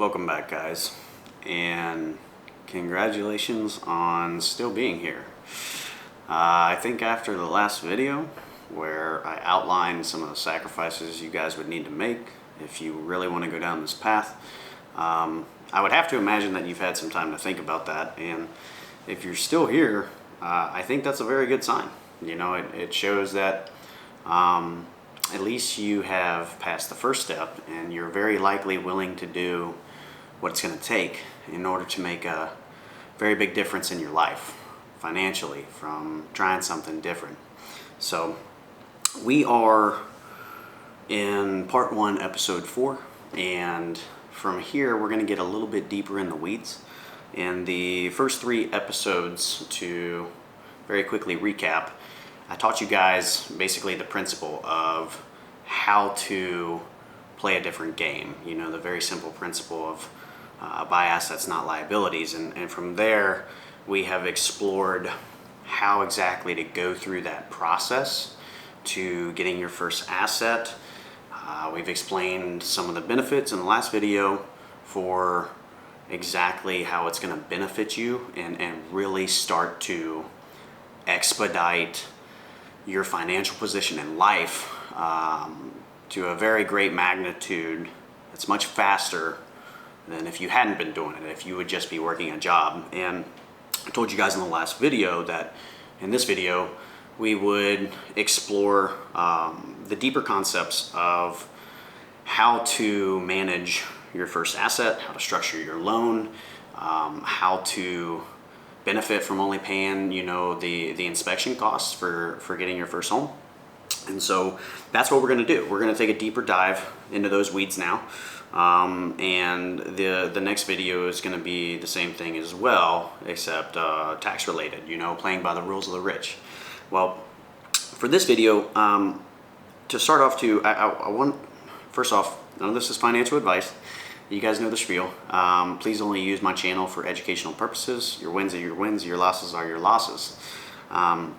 Welcome back, guys, and congratulations on still being here. I think after the last video where I outlined some of the sacrifices you guys would need to make if you really want to go down this path, I would have to imagine that you've had some time to think about that, and if you're still here, I think that's a very good sign. You know, it shows that at least you have passed the first step and you're very likely willing to do what it's going to take in order to make a very big difference in your life financially from trying something different. So we are in part 1, episode 4, and from here we're going to get a little bit deeper in the weeds. In the first 3 episodes, to very quickly recap, I taught you guys basically the principle of how to play a different game. You know, the very simple principle of buy assets, not liabilities. And from there, we have explored how exactly to go through that process to getting your first asset. We've explained some of the benefits in the last video for exactly how it's going to benefit you and really start to expedite your financial position in life to a very great magnitude. It's much faster than if you hadn't been doing it, if you would just be working a job. And I told you guys in the last video that in this video we would explore the deeper concepts of how to manage your first asset, how to structure your loan, how to benefit from only paying, you know, the inspection costs for getting your first home. And so that's what we're going to do. We're going to take a deeper dive into those weeds now. And the next video is going to be the same thing as well, except tax related, you know, playing by the rules of the rich. Well, for this video, to start off I want, first off, none of this is financial advice. You guys know the spiel. Please only use my channel for educational purposes. Your wins are your wins, your losses are your losses. Now,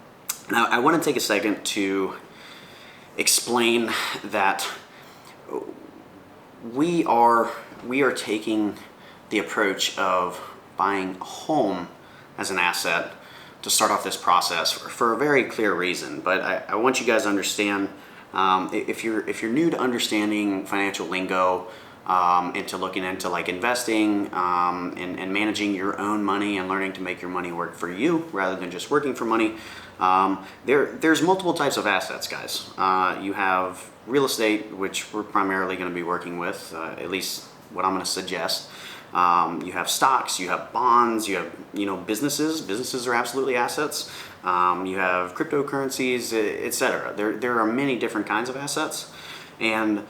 I want to take a second to explain that we are taking the approach of buying a home as an asset to start off this process for a very clear reason. But I want you guys to understand, if you're new to understanding financial lingo, into looking into like investing and managing your own money and learning to make your money work for you rather than just working for money, there's multiple types of assets, guys. You have real estate, which we're primarily going to be working with, at least what I'm going to suggest. You have stocks, you have bonds, you have, you know, businesses are absolutely assets. You have cryptocurrencies, etc. There are many different kinds of assets, and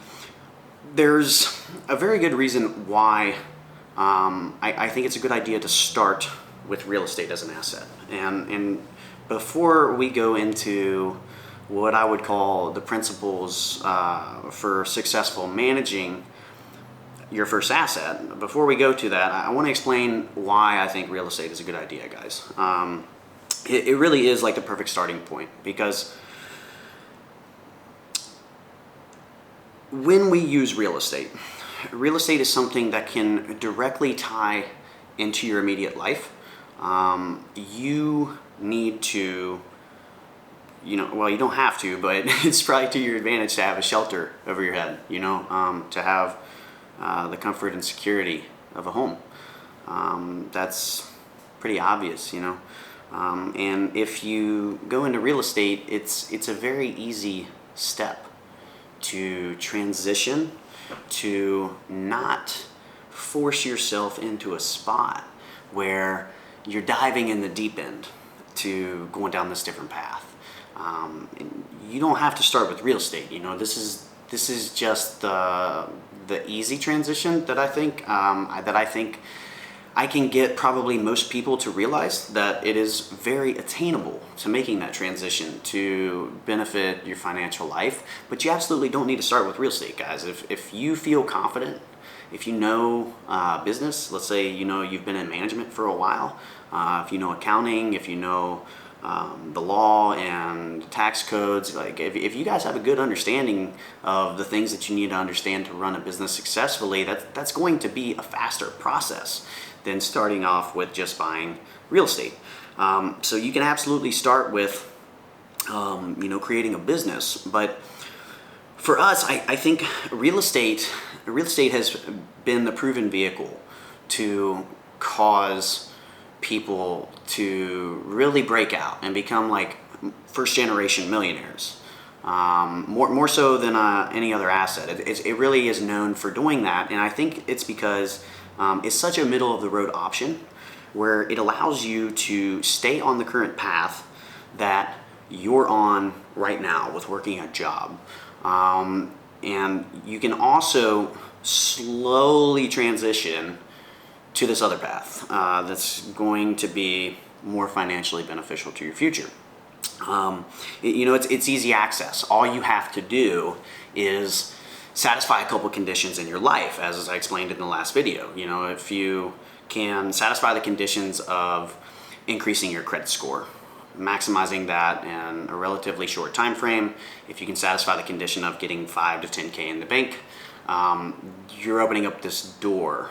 there's a very good reason why I think it's a good idea to start with real estate as an asset. And before we go into what I would call the principles for successful managing your first asset, before we go to that, I want to explain why I think real estate is a good idea, guys. It really is like the perfect starting point, because when we use real estate is something that can directly tie into your immediate life. You need to, you know, well, you don't have to, but it's probably to your advantage to have a shelter over your head, you know, to have the comfort and security of a home. That's pretty obvious, you know. And if you go into real estate, it's a very easy step to transition, to not force yourself into a spot where you're diving in the deep end to going down this different path. You don't have to start with real estate. You know, this is just the easy transition that I think I can get probably most people to realize that it is very attainable to making that transition to benefit your financial life. But you absolutely don't need to start with real estate, guys. If you feel confident, if you know business, let's say, you know, you've been in management for a while, if you know accounting, if you know the law and tax codes. Like if you guys have a good understanding of the things that you need to understand to run a business successfully, that's going to be a faster process than starting off with just buying real estate. So you can absolutely start with creating a business, but for us, I think real estate has been the proven vehicle to cause people to really break out and become like first generation millionaires, more so than any other asset. It really is known for doing that, and I think it's because it's such a middle of the road option where it allows you to stay on the current path that you're on right now with working a job. And you can also slowly transition to this other path that's going to be more financially beneficial to your future. It's easy access. All you have to do is satisfy a couple conditions in your life, as I explained in the last video. If you can satisfy the conditions of increasing your credit score, maximizing that in a relatively short time frame, if you can satisfy the condition of getting 5 to 10K in the bank, you're opening up this door.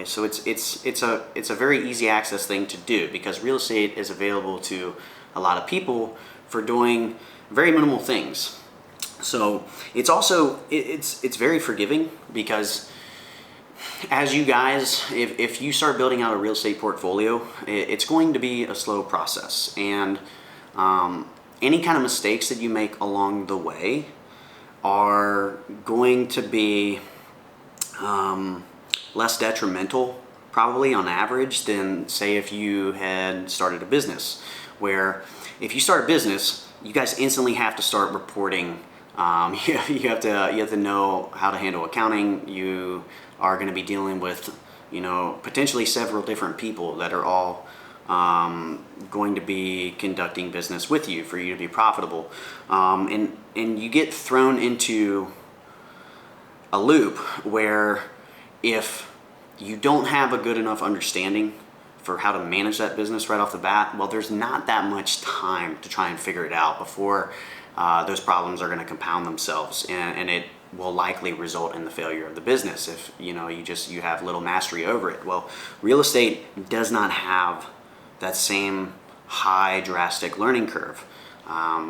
So it's a very easy access thing to do because real estate is available to a lot of people for doing very minimal things. So it's also it's very forgiving because as you guys, if you start building out a real estate portfolio, it's going to be a slow process, and any kind of mistakes that you make along the way are going to be less detrimental probably on average than say if you had started a business, where if you start a business, you guys instantly have to start reporting. You have to know how to handle accounting. You are going to be dealing with potentially several different people that are all going to be conducting business with you for you to be profitable, and you get thrown into a loop where if you don't have a good enough understanding for how to manage that business right off the bat, well, there's not that much time to try and figure it out before those problems are going to compound themselves, and it will likely result in the failure of the business if you have little mastery over it. Well, real estate does not have that same high drastic learning curve.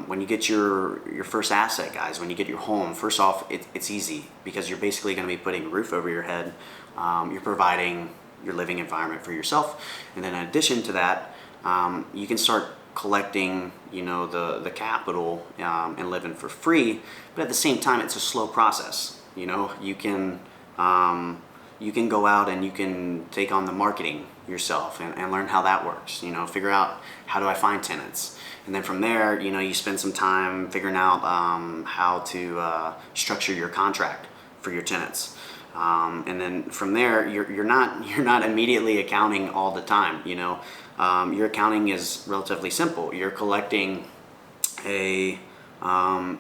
When you get your first asset, guys, when you get your home, first off, it's easy because you're basically going to be putting a roof over your head. You're providing your living environment for yourself, and then in addition to that, you can start collecting the capital and living for free. But at the same time, it's a slow process. You can go out and you can take on the marketing yourself and learn how that works. Figure out how do I find tenants, and then from there you spend some time figuring out how to structure your contract for your tenants. And then from there, you're not immediately accounting all the time. Your accounting is relatively simple. You're collecting an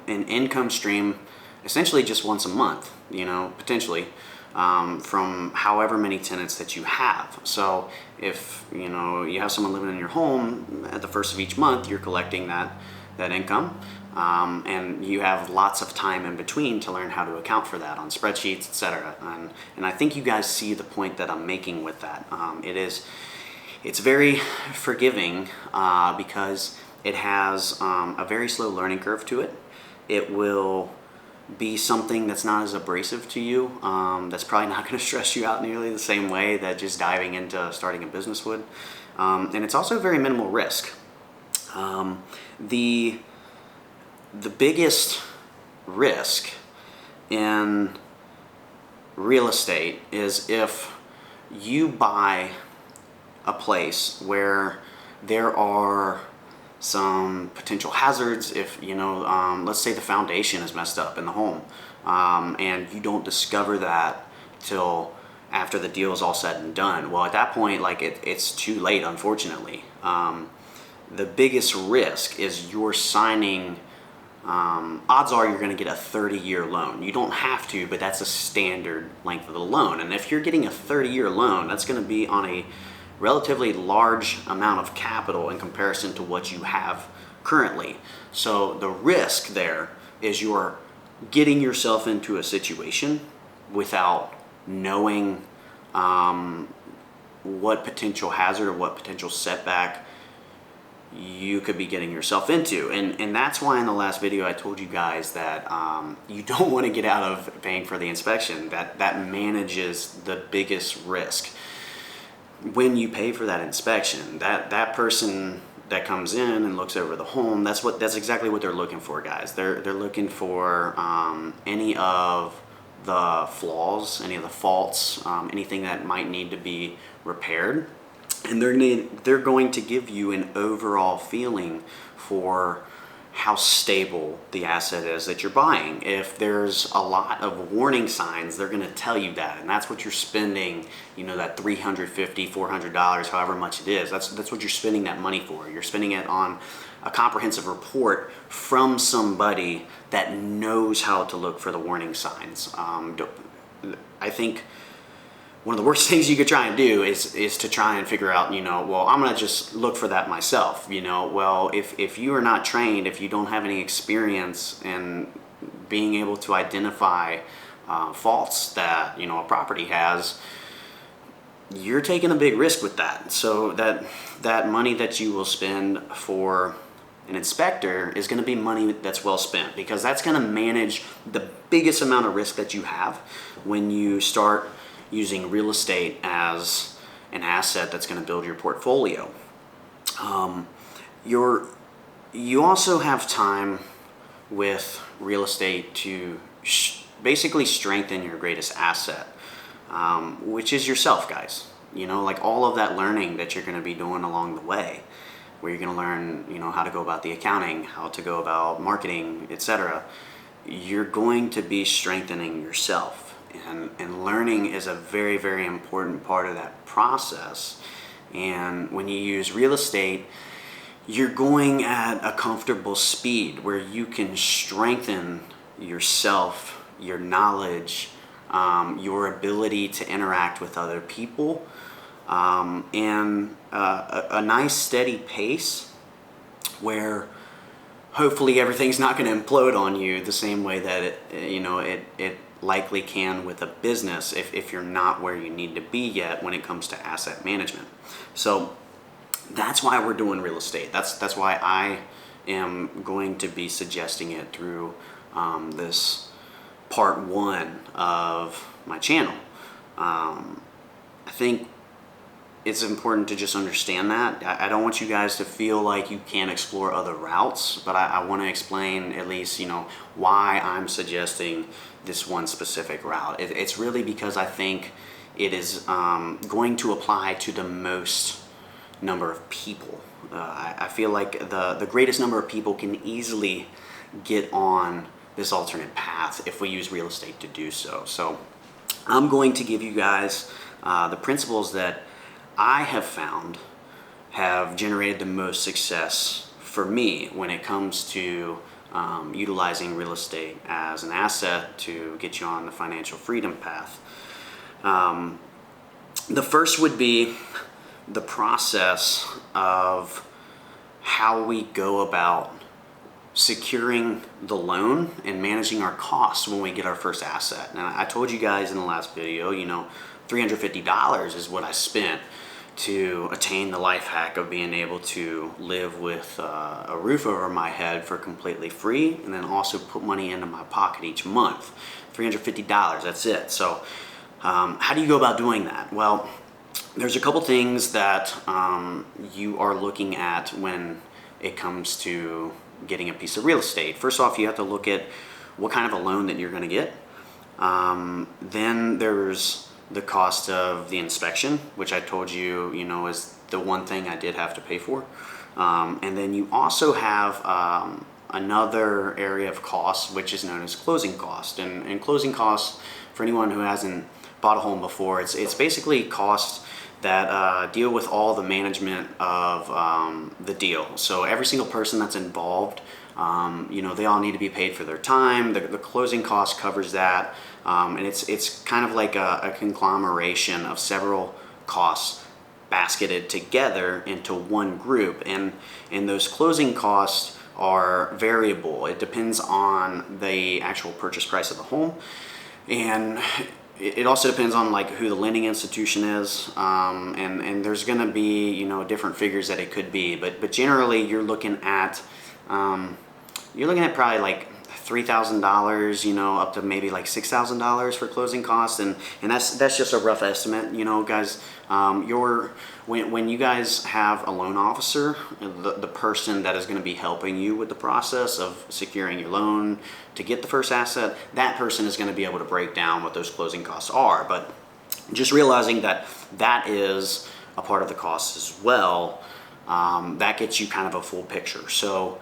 income stream essentially just once a month, potentially, from however many tenants that you have. So if you have someone living in your home, at the first of each month, you're collecting that income. And you have lots of time in between to learn how to account for that on spreadsheets, etc. And I think you guys see the point that I'm making with that. It's very forgiving because it has a very slow learning curve to it. It will be something that's not as abrasive to you. That's probably not going to stress you out nearly the same way that just diving into starting a business would. And it's also very minimal risk. The biggest risk in real estate is if you buy a place where there are some potential hazards. If let's say the foundation is messed up in the home, and you don't discover that till after the deal is all said and done. Well, at that point, it's too late, unfortunately. The biggest risk is you're signing. Odds are you're going to get a 30-year loan. You don't have to, but that's a standard length of the loan. And if you're getting a 30-year loan, that's going to be on a relatively large amount of capital in comparison to what you have currently. So the risk there is you're getting yourself into a situation without knowing what potential hazard or what potential setback you could be getting yourself into. And that's why in the last video I told you guys that you don't want to get out of paying for the inspection. That manages the biggest risk. When you pay for that inspection, that person that comes in and looks over the home, that's exactly what they're looking for, guys. They're looking for any of the flaws, any of the faults, anything that might need to be repaired, and they're going to give you an overall feeling for how stable the asset is that you're buying. If there's a lot of warning signs, they're going to tell you that, and that's what you're spending, that $350, $400, however much it is. That's what you're spending that money for. You're spending it on a comprehensive report from somebody that knows how to look for the warning signs. I think one of the worst things you could try and do is to try and figure out, well, I'm going to just look for that myself. Well, if you are not trained, if you don't have any experience in being able to identify faults that, a property has, you're taking a big risk with that. So that money that you will spend for an inspector is going to be money that's well spent, because that's going to manage the biggest amount of risk that you have when you start using real estate as an asset that's going to build your portfolio. You also have time with real estate to basically strengthen your greatest asset, which is yourself, guys. Like all of that learning that you're going to be doing along the way, where you're going to learn, how to go about the accounting, how to go about marketing, etc. You're going to be strengthening yourself. And learning is a very, very important part of that process. And when you use real estate, you're going at a comfortable speed where you can strengthen yourself, your knowledge, your ability to interact with other people, and a nice steady pace where hopefully everything's not going to implode on you the same way that it likely can with a business if you're not where you need to be yet when it comes to asset management. So that's why we're doing real estate. That's why I am going to be suggesting it through this part 1 of my channel. I think it's important to just understand that. I don't want you guys to feel like you can't explore other routes, but I want to explain at least, why I'm suggesting this one specific route. It's really because I think it is going to apply to the most number of people. I feel like the greatest number of people can easily get on this alternate path if we use real estate to do so. So I'm going to give you guys the principles that I have found have generated the most success for me when it comes to utilizing real estate as an asset to get you on the financial freedom path. The first would be the process of how we go about securing the loan and managing our costs when we get our first asset. Now, I told you guys in the last video, $350 is what I spent to attain the life hack of being able to live with a roof over my head for completely free, and then also put money into my pocket each month. $350, that's it. So how do you go about doing that? Well, there's a couple things that you are looking at when it comes to getting a piece of real estate. First off, you have to look at what kind of a loan that you're going to get. Then there's the cost of the inspection, which I told you, is the one thing I did have to pay for. And then you also have another area of costs, which is known as closing cost. And closing costs, for anyone who hasn't bought a home before, it's basically costs that deal with all the management of the deal. So every single person that's involved, they all need to be paid for their time. The closing cost covers that. And it's kind of like a conglomeration of several costs basketed together into one group, and those closing costs are variable. It depends on the actual purchase price of the home, and it also depends on like who the lending institution is, and there's going to be, you know, different figures that it could be, but generally you're looking at probably like $3,000, you know, up to maybe like $6,000 for closing costs, and that's just a rough estimate, you know, guys. When you guys have a loan officer, the person that is going to be helping you with the process of securing your loan to get the first asset, that person is going to be able to break down what those closing costs are. But just realizing that that is a part of the cost as well, that gets you kind of a full picture. So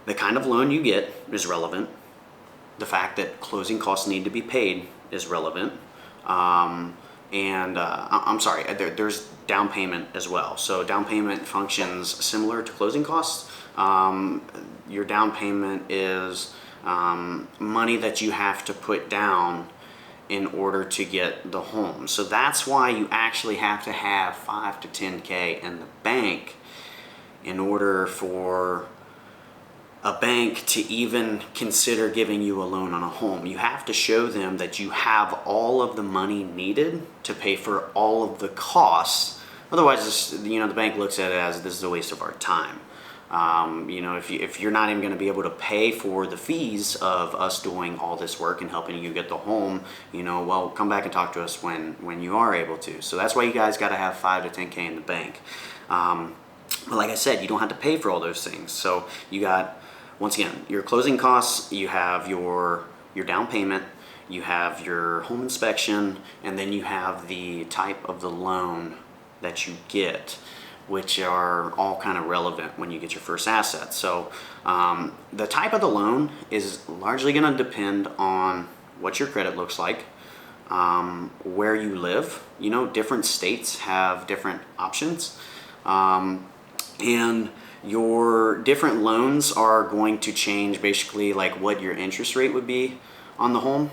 the kind of loan you get is relevant. The fact that closing costs need to be paid is relevant. I'm sorry, there's down payment as well. So down payment functions similar to closing costs. Your down payment is money that you have to put down in order to get the home. So that's why you actually have to have 5 to 10K in the bank in order for a bank to even consider giving you a loan on a home. You have to show them that you have all of the money needed to pay for all of the costs. Otherwise, you know, the bank looks at it as this is a waste of our time. You know, if you're not even going to be able to pay for the fees of us doing all this work and helping you get the home, you know, well, come back and talk to us when you are able to. So that's why you guys got to have 5 to 10K in the bank. But like I said, you don't have to pay for all those things. So you got, once again, your closing costs, you have your down payment, you have your home inspection, and then you have the type of the loan that you get, which are all kind of relevant when you get your first asset. So the type of the loan is largely going to depend on what your credit looks like, where you live. You know, different states have different options, and your different loans are going to change basically like what your interest rate would be on the home.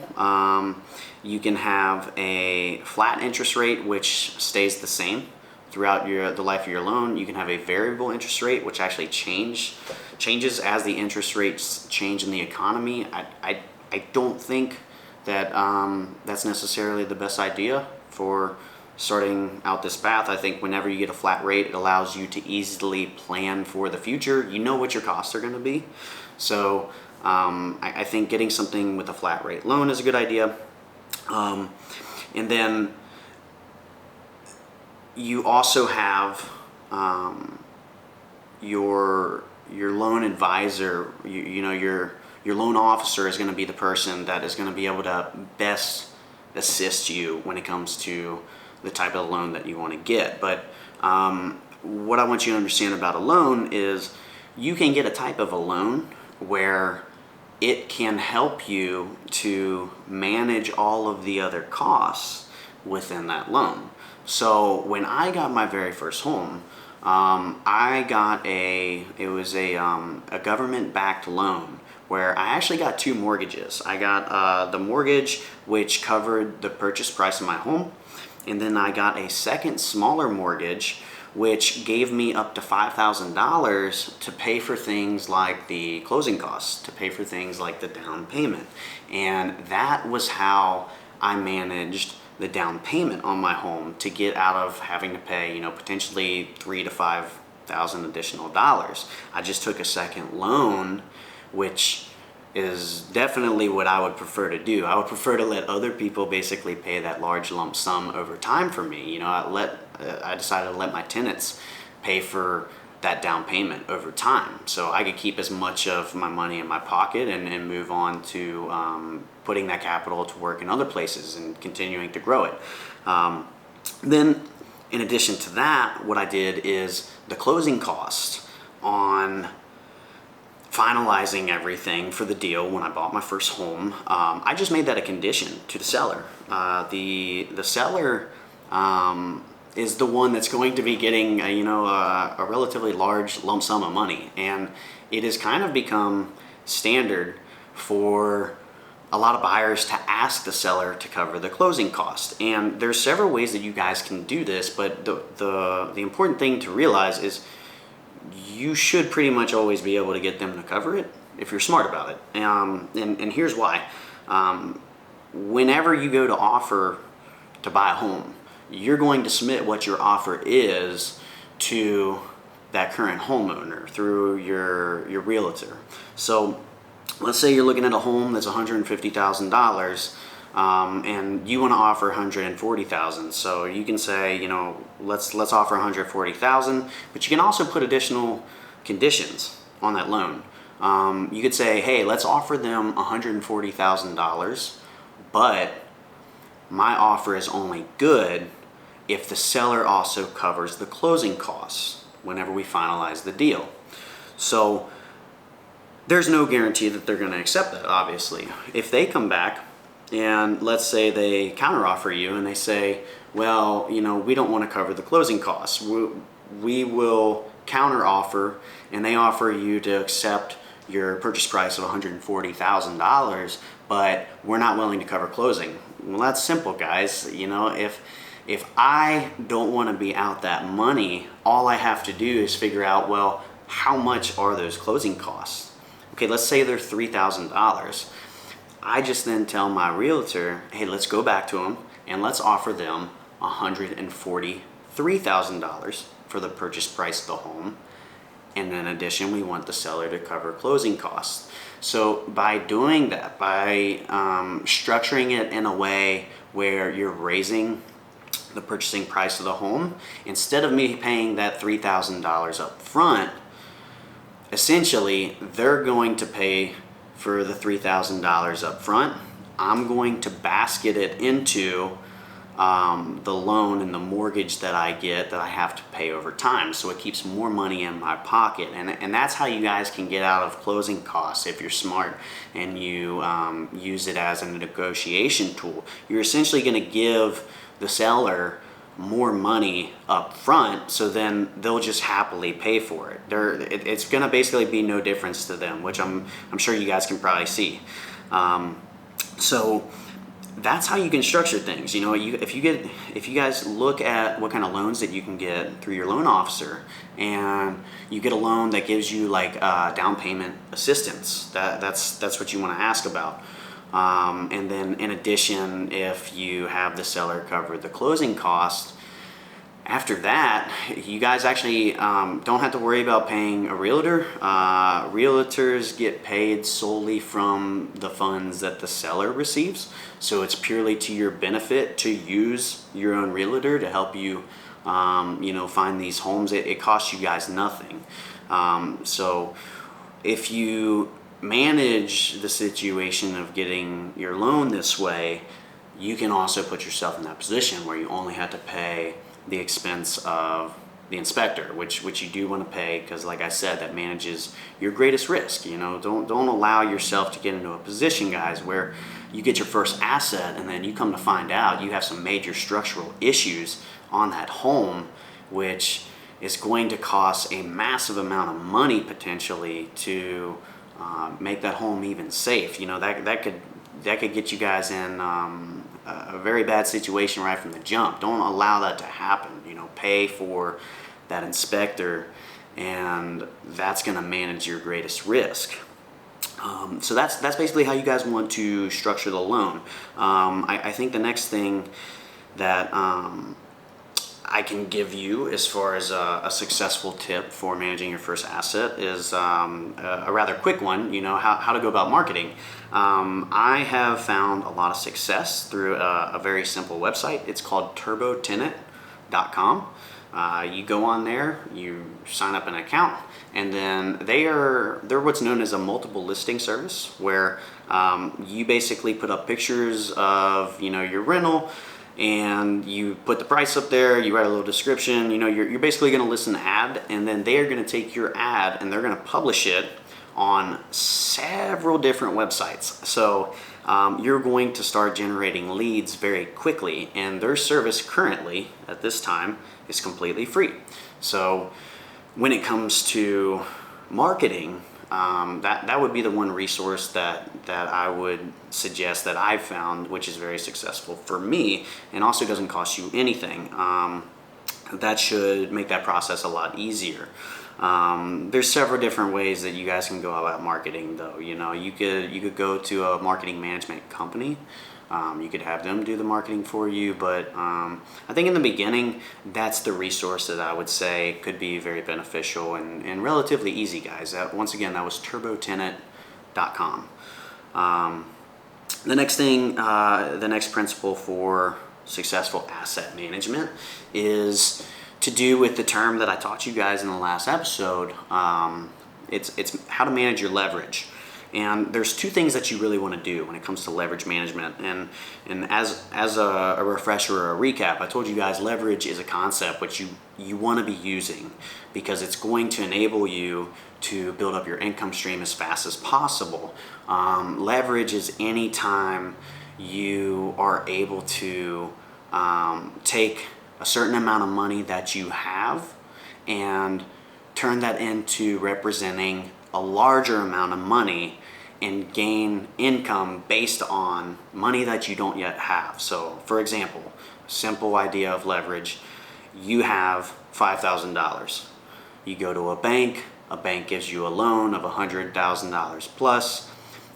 You can have a flat interest rate which stays the same throughout the life of your loan. You can have a variable interest rate which actually changes as the interest rates change in the economy. I don't think that that's necessarily the best idea for starting out this path. I think whenever you get a flat rate, it allows you to easily plan for the future. You know what your costs are going to be. So I think getting something with a flat rate loan is a good idea. And then you also have your loan advisor. You know, your loan officer is going to be the person that is going to be able to best assist you when it comes to the type of loan that you want to get. But what I want you to understand about a loan is you can get a type of a loan where it can help you to manage all of the other costs within that loan. So when I got my very first home, I got a government-backed loan where I actually got 2 mortgages. I got the mortgage which covered the purchase price of my home, and then I got a second smaller mortgage which gave me up to $5,000 to pay for things like the closing costs, to pay for things like the down payment. And that was how I managed the down payment on my home to get out of having to pay, you know, potentially $3,000 to $5,000 additional dollars. I just took a second loan, which is definitely what I would prefer to do. I would prefer to let other people basically pay that large lump sum over time for me. You know, I decided to let my tenants pay for that down payment over time, so I could keep as much of my money in my pocket and move on to putting that capital to work in other places and continuing to grow it. Then, in addition to that, what I did is the closing cost on finalizing everything for the deal when I bought my first home, I just made that a condition to the seller. The seller is the one that's going to be getting a relatively large lump sum of money, and it has kind of become standard for a lot of buyers to ask the seller to cover the closing cost. And there's several ways that you guys can do this, but the important thing to realize is you should pretty much always be able to get them to cover it if you're smart about it. And here's why. Whenever you go to offer to buy a home, you're going to submit what your offer is to that current homeowner through your realtor. So let's say you're looking at a home that's $150,000, and you want to offer $140,000. So you can say, you know, let's offer $140,000, but you can also put additional conditions on that loan. You could say, hey, let's offer them $140,000, but my offer is only good if the seller also covers the closing costs whenever we finalize the deal. So there's no guarantee that they're going to accept that, obviously. If they come back and let's say they counteroffer you and they say, well, you know, we don't want to cover the closing costs. We will counteroffer, and they offer you to accept your purchase price of $140,000, but we're not willing to cover closing. Well, that's simple, guys. You know, if I don't want to be out that money, all I have to do is figure out, well, how much are those closing costs? Okay, let's say they're $3,000. I just then tell my realtor, hey, let's go back to them and let's offer them $143,000 for the purchase price of the home. And in addition, we want the seller to cover closing costs. So by doing that, by structuring it in a way where you're raising the purchasing price of the home, instead of me paying that $3,000 up front, essentially they're going to pay for the $3,000 up front. I'm going to basket it into the loan and the mortgage that I get that I have to pay over time. So it keeps more money in my pocket. And that's how you guys can get out of closing costs if you're smart and you use it as a negotiation tool. You're essentially going to give the seller more money up front, so then they'll just happily pay for it. It's going to basically be no difference to them, which I'm sure you guys can probably see. So that's how you can structure things. You know, if you guys look at what kind of loans that you can get through your loan officer, and you get a loan that gives you like down payment assistance, that's what you want to ask about. And then in addition, if you have the seller cover the closing cost, after that, you guys actually don't have to worry about paying a realtor. Realtors get paid solely from the funds that the seller receives. So it's purely to your benefit to use your own realtor to help you, find these homes. It costs you guys nothing. So if you manage the situation of getting your loan this way, you can also put yourself in that position where you only have to pay the expense of the inspector, which you do want to pay, because like I said, that manages your greatest risk. You know, don't allow yourself to get into a position, guys, where you get your first asset and then you come to find out you have some major structural issues on that home, which is going to cost a massive amount of money potentially to make that home even safe. You know, that could get you guys in a very bad situation right from the jump. Don't allow that to happen. You know, pay for that inspector, and that's going to manage your greatest risk. So that's basically how you guys want to structure the loan. I think the next thing that I can give you as far as a successful tip for managing your first asset is a rather quick one. You know, how to go about marketing. I have found a lot of success through a very simple website. It's called turbotenant.com. You go on there, you sign up an account, and then they're what's known as a multiple listing service, where you basically put up pictures of, your rental, and you put the price up there, you write a little description. You're basically going to list an ad, and then they are going to take your ad and they're going to publish it on several different websites. So you're going to start generating leads very quickly, and their service currently at this time is completely free. So when it comes to marketing, that would be the one resource that I would suggest that I've found, which is very successful for me, and also doesn't cost you anything. That should make that process a lot easier. There's several different ways that you guys can go about marketing, though. You know, you could go to a marketing management company. You could have them do the marketing for you, but I think in the beginning, that's the resource that I would say could be very beneficial and relatively easy, guys. Once again, that was turbotenant.com. The next thing, the next principle for successful asset management is to do with the term that I taught you guys in the last episode. It's how to manage your leverage. And there's two things that you really want to do when it comes to leverage management. And as a refresher or a recap, I told you guys leverage is a concept which you want to be using because it's going to enable you to build up your income stream as fast as possible. Leverage is any time you are able to take a certain amount of money that you have and turn that into representing a larger amount of money and gain income based on money that you don't yet have. So for example, simple idea of leverage, you have $5,000. You go to a bank gives you a loan of $100,000 plus.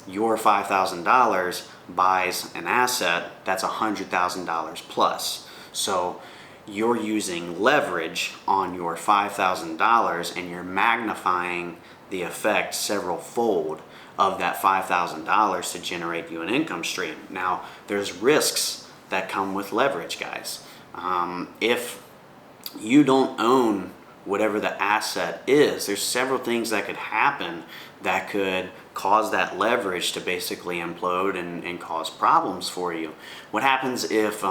Your $5,000 buys an asset that's $100,000 plus. So you're using leverage on your $5,000 and you're magnifying the effect several fold of that $5,000 to generate you an income stream. Now, there's risks that come with leverage, guys. If you don't own whatever the asset is, there's several things that could happen that could cause that leverage to basically implode and cause problems for you. What happens if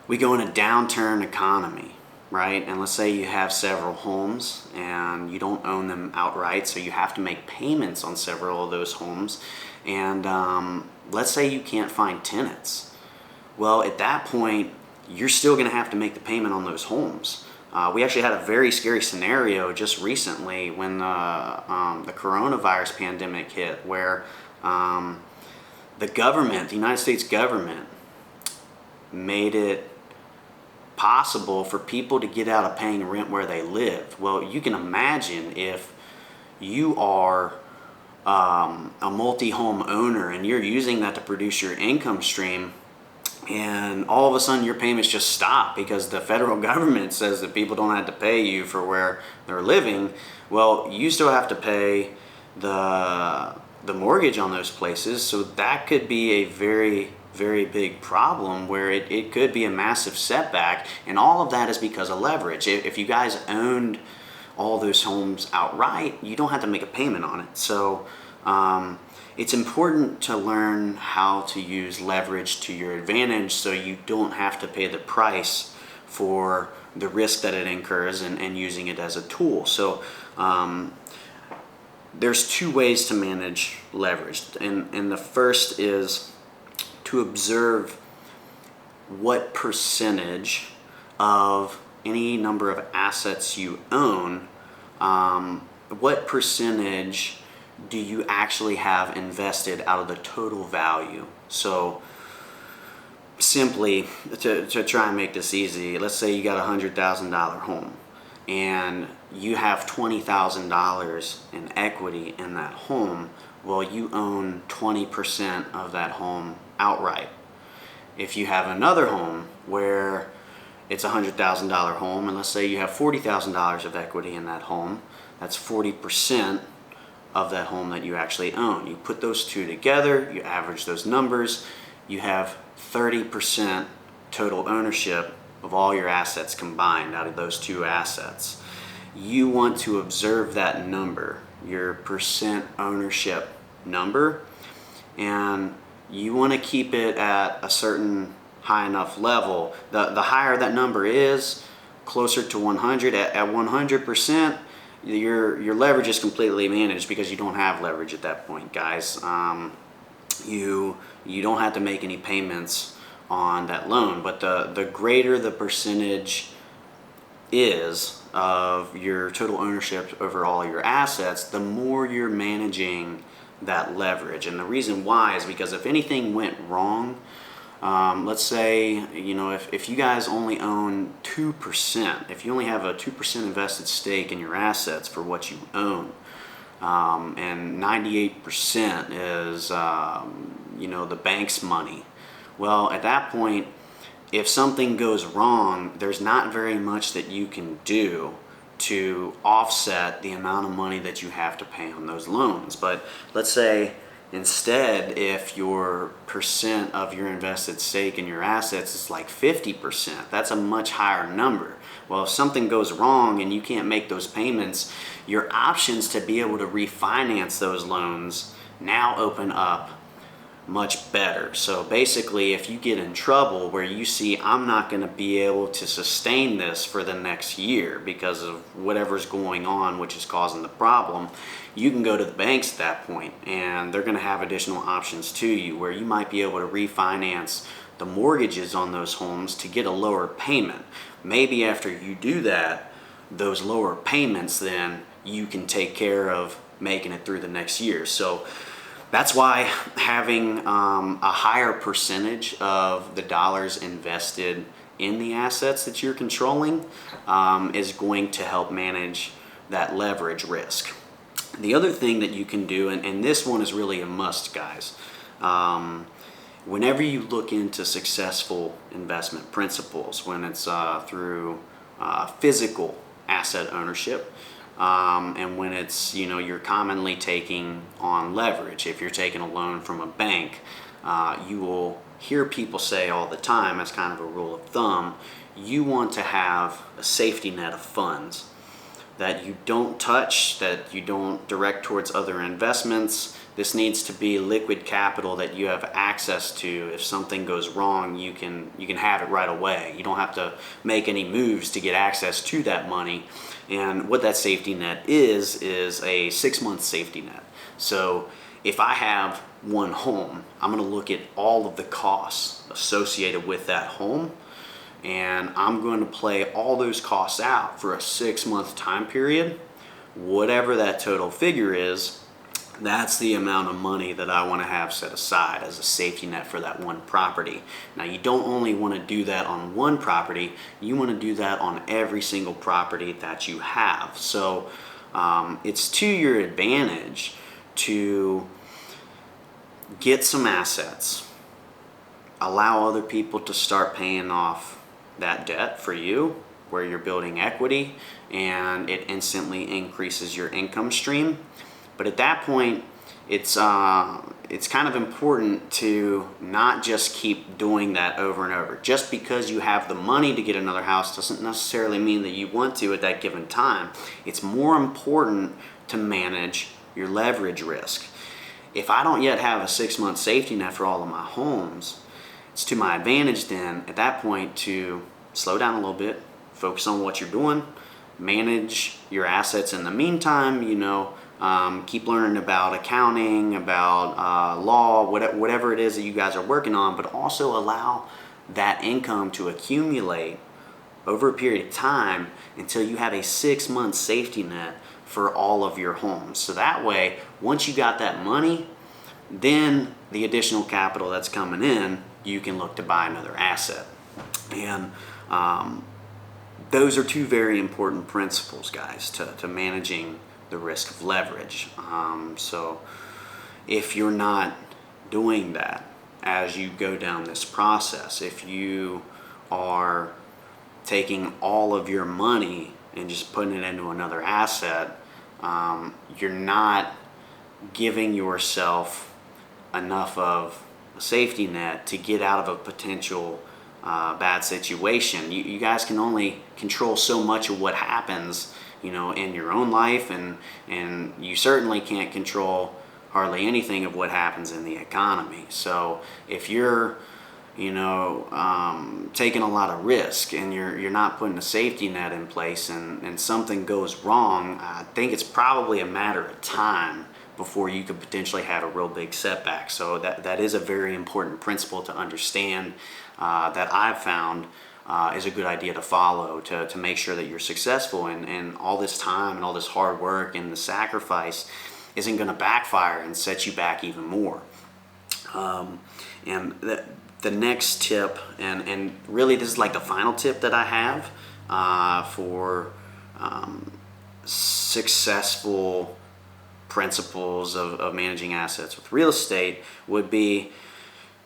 we go in a downturn economy, right? And let's say you have several homes and you don't own them outright, so you have to make payments on several of those homes. And let's say you can't find tenants. Well, at that point, you're still gonna have to make the payment on those homes. We actually had a very scary scenario just recently when the coronavirus pandemic hit, where the government, the United States government, made it possible for people to get out of paying rent where they live. Well, you can imagine if you are a multi-home owner and you're using that to produce your income stream, and all of a sudden your payments just stop because the federal government says that people don't have to pay you for where they're living. Well, you still have to pay the mortgage on those places, so that could be a very big problem where it could be a massive setback, and all of that is because of leverage. If you guys owned all those homes outright, you don't have to make a payment on it. So it's important to learn how to use leverage to your advantage so you don't have to pay the price for the risk that it incurs and using it as a tool. So there's two ways to manage leverage, and the first is to observe what percentage of any number of assets you own, what percentage do you actually have invested out of the total value. So simply, to try and make this easy, let's say you got a $100,000 home and you have $20,000 in equity in that home. Well, you own 20% of that home outright. If you have another home where it's a $100,000 home, and let's say you have $40,000 of equity in that home, that's 40% of that home that you actually own. You put those two together, you average those numbers, you have 30% total ownership of all your assets combined out of those two assets. You want to observe that number, your percent ownership number, and you want to keep it at a certain high enough level. The higher that number is, closer to 100, at 100%, your leverage is completely managed because you don't have leverage at that point, guys. You don't have to make any payments on that loan, but the greater the percentage is of your total ownership over all your assets, the more you're managing that leverage. And the reason why is because if anything went wrong, let's say, if you guys only own 2%, if you only have a 2% invested stake in your assets for what you own, and 98% is, the bank's money. Well, at that point, if something goes wrong, there's not very much that you can do to offset the amount of money that you have to pay on those loans. But let's say instead, if your percent of your invested stake in your assets is like 50%, that's a much higher number. Well, if something goes wrong and you can't make those payments, your options to be able to refinance those loans now open up much better. So basically, if you get in trouble where you see, I'm not going to be able to sustain this for the next year because of whatever's going on, which is causing the problem, you can go to the banks at that point, and they're going to have additional options to you where you might be able to refinance the mortgages on those homes to get a lower payment. Maybe after you do that, those lower payments, then you can take care of making it through the next year. So that's why having a higher percentage of the dollars invested in the assets that you're controlling is going to help manage that leverage risk. The other thing that you can do, and this one is really a must, guys, whenever you look into successful investment principles, when it's through physical asset ownership, and when it's, you're commonly taking on leverage. If you're taking a loan from a bank, you will hear people say all the time, as kind of a rule of thumb, you want to have a safety net of funds that you don't touch, that you don't direct towards other investments. This needs to be liquid capital that you have access to. If something goes wrong, you can have it right away. You don't have to make any moves to get access to that money. And what that safety net is a 6-month safety net. So if I have one home, I'm going to look at all of the costs associated with that home, and I'm going to play all those costs out for a 6-month time period. Whatever that total figure is, that's the amount of money that I want to have set aside as a safety net for that one property. Now, you don't only want to do that on one property, you want to do that on every single property that you have. So it's to your advantage to get some assets, allow other people to start paying off that debt for you, where you're building equity, and it instantly increases your income stream. But at that point, it's kind of important to not just keep doing that over and over. Just because you have the money to get another house doesn't necessarily mean that you want to at that given time. It's more important to manage your leverage risk. If I don't yet have a 6-month safety net for all of my homes, it's to my advantage then at that point to slow down a little bit, focus on what you're doing, manage your assets in the meantime, keep learning about accounting, about law, whatever it is that you guys are working on, but also allow that income to accumulate over a period of time until you have a 6-month safety net for all of your homes. So that way, once you got that money, then the additional capital that's coming in, you can look to buy another asset. And those are two very important principles, guys, to managing the risk of leverage. So if you're not doing that as you go down this process, if you are taking all of your money and just putting it into another asset, you're not giving yourself enough of a safety net to get out of a potential bad situation. You guys can only control so much of what happens in your own life, and you certainly can't control hardly anything of what happens in the economy. So if you're taking a lot of risk and you're not putting a safety net in place, and something goes wrong, I think it's probably a matter of time before you could potentially have a real big setback. So that is a very important principle to understand that I've found is a good idea to follow to make sure that you're successful, and all this time and all this hard work and the sacrifice isn't going to backfire and set you back even more. And the next tip, and really this is like the final tip that I have for successful principles of managing assets with real estate, would be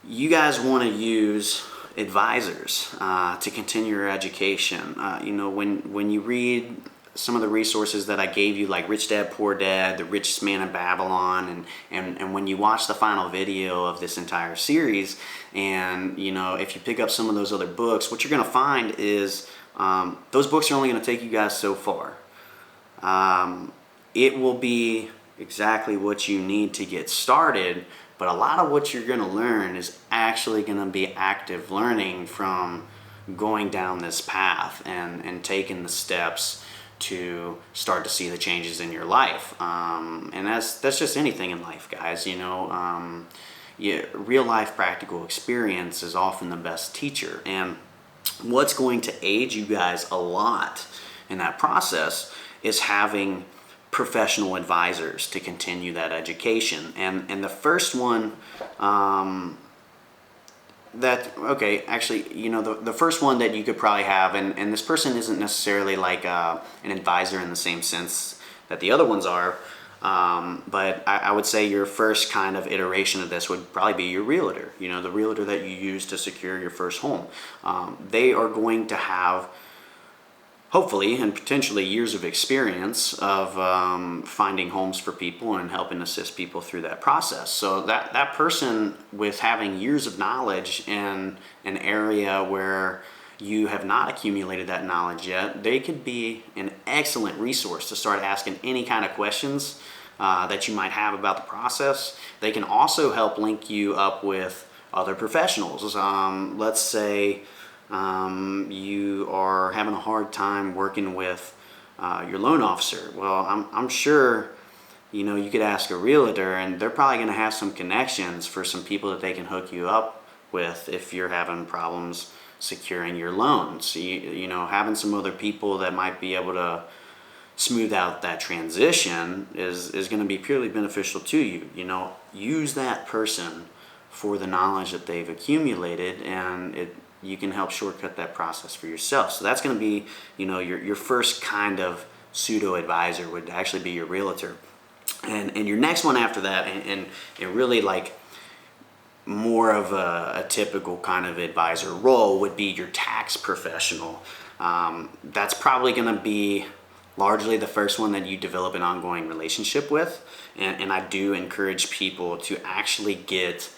you guys want to use advisors to continue your education. When you read some of the resources that I gave you, like Rich Dad Poor Dad, The Richest Man in Babylon, and when you watch the final video of this entire series, and if you pick up some of those other books, what you're going to find is those books are only going to take you guys so far. It will be exactly what you need to get started, but a lot of what you're going to learn is actually going to be active learning from going down this path and taking the steps to start to see the changes in your life. And that's just anything in life, guys. Real life practical experience is often the best teacher. And what's going to aid you guys a lot in that process is having professional advisors to continue that education. And the first one the first one that you could probably have, and this person isn't necessarily like an advisor in the same sense that the other ones are, but I would say your first kind of iteration of this would probably be your realtor, the realtor that you use to secure your first home. They are going to have, hopefully and potentially, years of experience of finding homes for people and helping assist people through that process. So that person, with having years of knowledge in an area where you have not accumulated that knowledge yet, they could be an excellent resource to start asking any kind of questions that you might have about the process. They can also help link you up with other professionals. Let's say you are having a hard time working with your loan officer. Well, I'm sure you could ask a realtor, and they're probably going to have some connections for some people that they can hook you up with if you're having problems securing your loans. So having some other people that might be able to smooth out that transition is going to be purely beneficial to you. Use that person for the knowledge that they've accumulated, and you can help shortcut that process for yourself. So that's going to be, your first kind of pseudo advisor would actually be your realtor. And your next one after that, and really like more of a typical kind of advisor role, would be your tax professional. That's probably going to be largely the first one that you develop an ongoing relationship with. And I do encourage people to actually get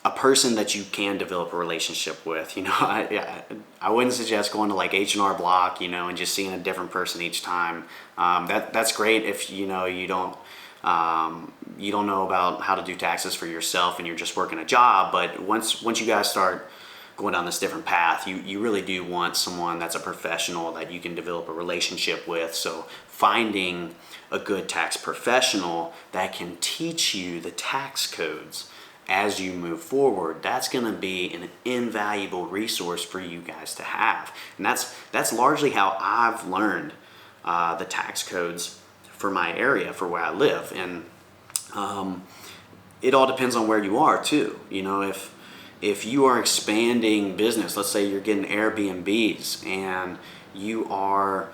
a person that you can develop a relationship with. I wouldn't suggest going to like H&R Block, and just seeing a different person each time. That's great if you don't know about how to do taxes for yourself and you're just working a job. But once you guys start going down this different path, you really do want someone that's a professional that you can develop a relationship with. So finding a good tax professional that can teach you the tax codes as you move forward, that's going to be an invaluable resource for you guys to have. And that's largely how I've learned the tax codes for my area, for where I live. And it all depends on where you are too. If you are expanding business, let's say you're getting Airbnbs and you are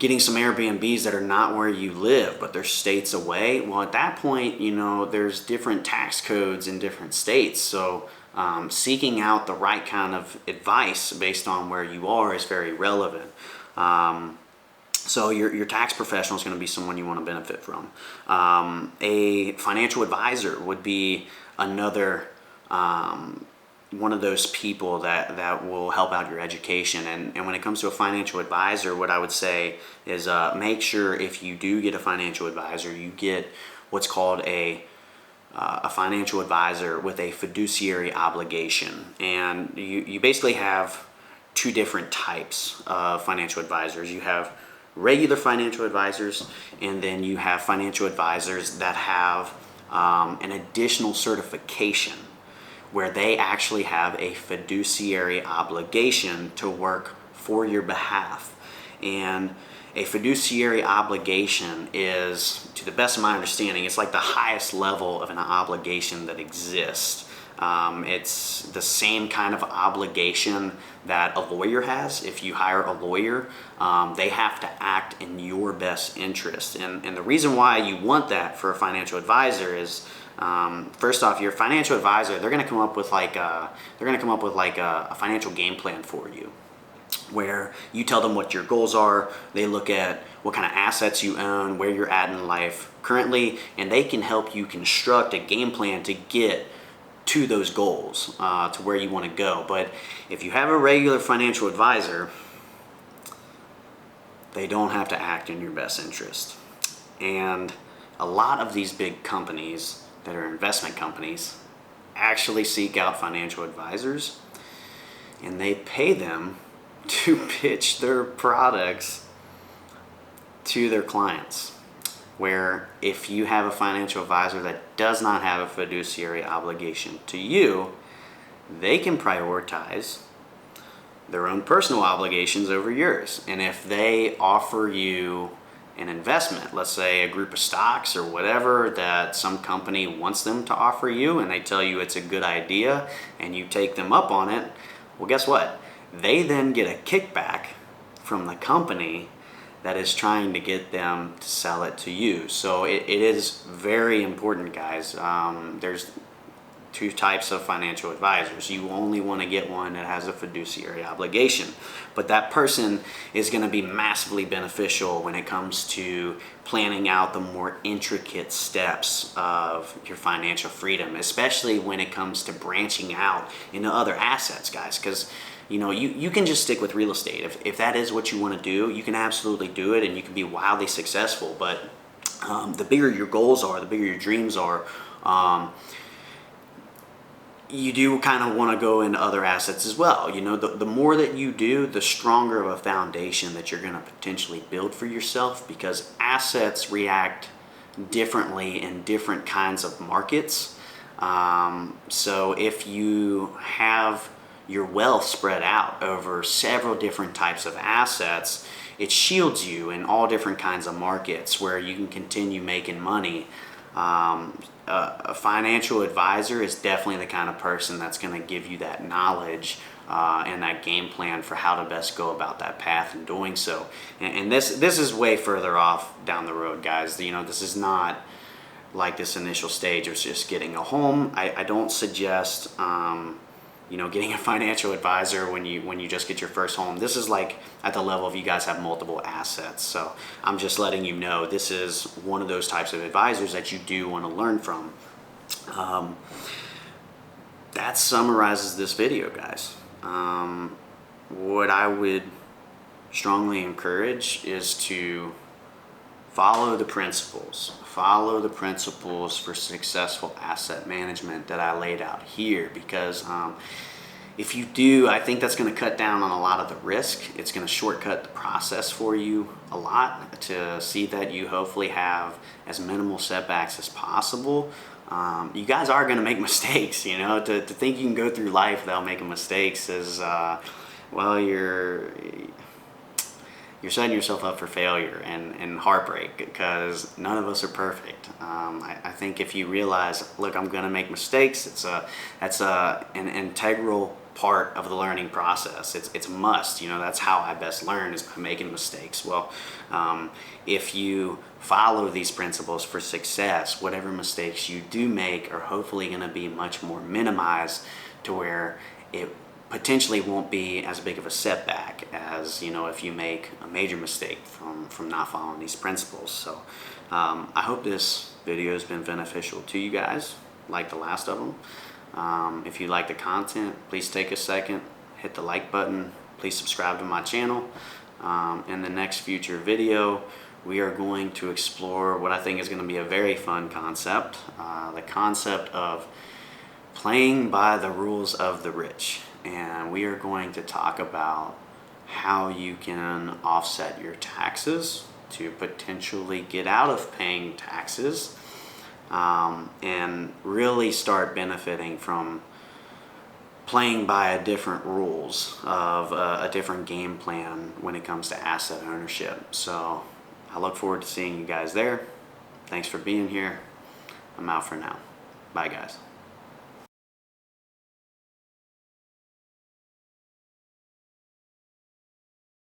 getting some Airbnbs that are not where you live, but they're states away, well, at that point, there's different tax codes in different states. So seeking out the right kind of advice based on where you are is very relevant. So your tax professional is going to be someone you want to benefit from. A financial advisor would be another one of those people that will help out your education. And when it comes to a financial advisor, what I would say is make sure, if you do get a financial advisor, you get what's called a financial advisor with a fiduciary obligation. And you basically have two different types of financial advisors. You have regular financial advisors, and then you have financial advisors that have an additional certification. where they actually have a fiduciary obligation to work for your behalf. And a fiduciary obligation is, to the best of my understanding, it's like the highest level of an obligation that exists. It's the same kind of obligation that a lawyer has. If you hire a lawyer, they have to act in your best interest. And the reason why you want that for a financial advisor is, first off, your financial advisor, they're going to come up with like a financial game plan for you, where you tell them what your goals are. They look at what kind of assets you own, where you're at in life currently, and they can help you construct a game plan to get to those goals, to where you want to go. But if you have a regular financial advisor, they don't have to act in your best interest. And a lot of these big companies that are investment companies actually seek out financial advisors, and they pay them to pitch their products to their clients. Where if you have a financial advisor that does not have a fiduciary obligation to you, they can prioritize their own personal obligations over yours. And if they offer you an investment, let's say a group of stocks or whatever that some company wants them to offer you, and they tell you it's a good idea and you take them up on it, well, guess what? They then get a kickback from the company that is trying to get them to sell it to you. So it is very important, guys. There's two types of financial advisors. You only want to get one that has a fiduciary obligation, but that person is going to be massively beneficial when it comes to planning out the more intricate steps of your financial freedom, especially when it comes to branching out into other assets, guys. Because you can just stick with real estate. If that is what you want to do, you can absolutely do it and you can be wildly successful. But the bigger your goals are, the bigger your dreams are, you do kind of want to go into other assets as well. The more that you do, the stronger of a foundation that you're going to potentially build for yourself, because assets react differently in different kinds of markets. So if you have your wealth spread out over several different types of assets, it shields you in all different kinds of markets where you can continue making money. A financial advisor is definitely the kind of person that's going to give you that knowledge and that game plan for how to best go about that path in doing so. And this is way further off down the road, guys. This is not like this initial stage of just getting a home. I don't suggest getting a financial advisor when you just get your first home. This is like at the level of you guys have multiple assets. So I'm just letting you know this is one of those types of advisors that you do want to learn from. That summarizes this video, guys. What I would strongly encourage is to follow the principles for successful asset management that I laid out here, because if you do, I think that's going to cut down on a lot of the risk. It's going to shortcut the process for you a lot to see that you hopefully have as minimal setbacks as possible. You guys are going to make mistakes. To think you can go through life without making mistakes is you're setting yourself up for failure and heartbreak, because none of us are perfect. I think if you realize, look, I'm going to make mistakes, that's an integral part of the learning process. It's a must. That's how I best learn, is by making mistakes. Well, if you follow these principles for success, whatever mistakes you do make are hopefully going to be much more minimized, to where it potentially won't be as big of a setback as if you make a major mistake from not following these principles. So I hope this video has been beneficial to you guys, like the last of them. If you like the content, please take a second, hit the like button. Please subscribe to my channel. In the next future video, we are going to explore what I think is going to be a very fun concept, the concept of playing by the rules of the rich. And we are going to talk about how you can offset your taxes to potentially get out of paying taxes, and really start benefiting from playing by a different rules of a different game plan when it comes to asset ownership. So I look forward to seeing you guys there. Thanks for being here. I'm out for now. Bye, guys.